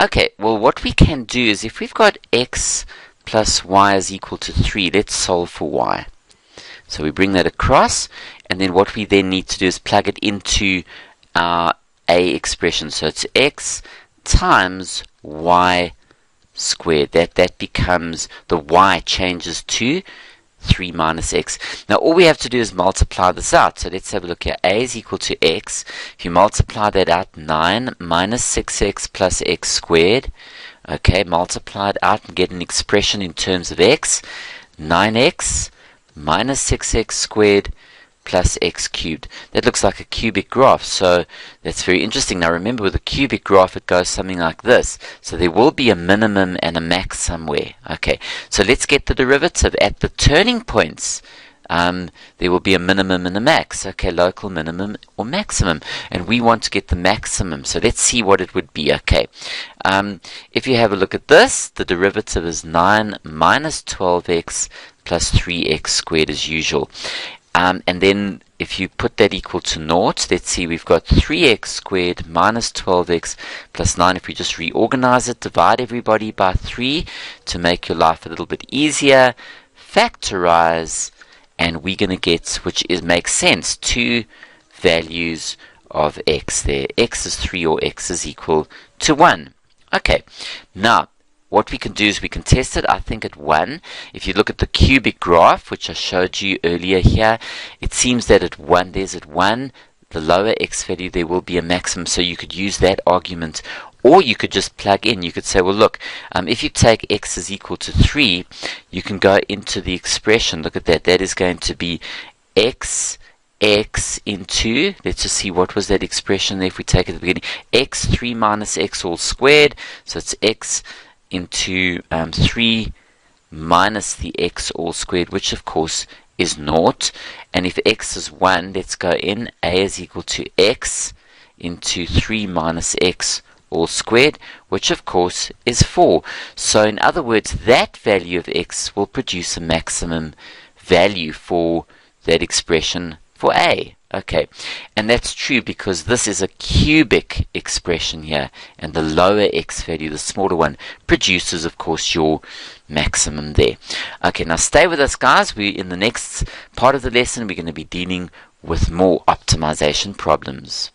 Okay, well what we can do is if we've got x plus y is equal to 3, let's solve for y. So we bring that across, and then what we then need to do is plug it into our a expression. So it's x times y squared. That becomes, the y changes to 3 minus x. Now all we have to do is multiply this out. So let's have a look here. A is equal to x. If you multiply that out, 9 minus 6x plus x squared. Okay, multiply it out and get an expression in terms of x. 9x minus 6x squared plus x cubed. That looks like a cubic graph, so that's very interesting. Now remember, with a cubic graph it goes something like this. So there will be a minimum and a max somewhere. Okay, so let's get the derivative. At the turning points, there will be a minimum and a max. Okay, local minimum or maximum. And we want to get the maximum. So let's see what it would be. Okay, if you have a look at this, the derivative is 9 minus 12x plus 3x squared as usual. And then if you put that equal to naught, let's see, we've got 3x squared minus 12x plus 9. If we just reorganize it, divide everybody by 3 to make your life a little bit easier, factorize, and we're going to get, which is makes sense, 2 values of x there. X is 3 or x is equal to 1. Okay, now what we can do is we can test it, I think, at 1. If you look at the cubic graph, which I showed you earlier here, it seems that at 1, there's at 1, the lower x value, there will be a maximum. So you could use that argument, or you could just plug in. You could say, well, look, if you take x is equal to 3, you can go into the expression. Look at that. That is going to be x into, let's just see, what was that expression there if we take it at the beginning? X 3 minus x all squared. So it's x into 3 minus the x all squared, which of course is naught. And if x is 1, let's go in. A is equal to x into 3 minus x all squared, which of course is 4. So in other words, that value of x will produce a maximum value for that expression for a. Okay, and that's true because this is a cubic expression here, and the lower x value, the smaller one, produces, of course, your maximum there. Okay, now stay with us, guys. In the next part of the lesson, we're going to be dealing with more optimization problems.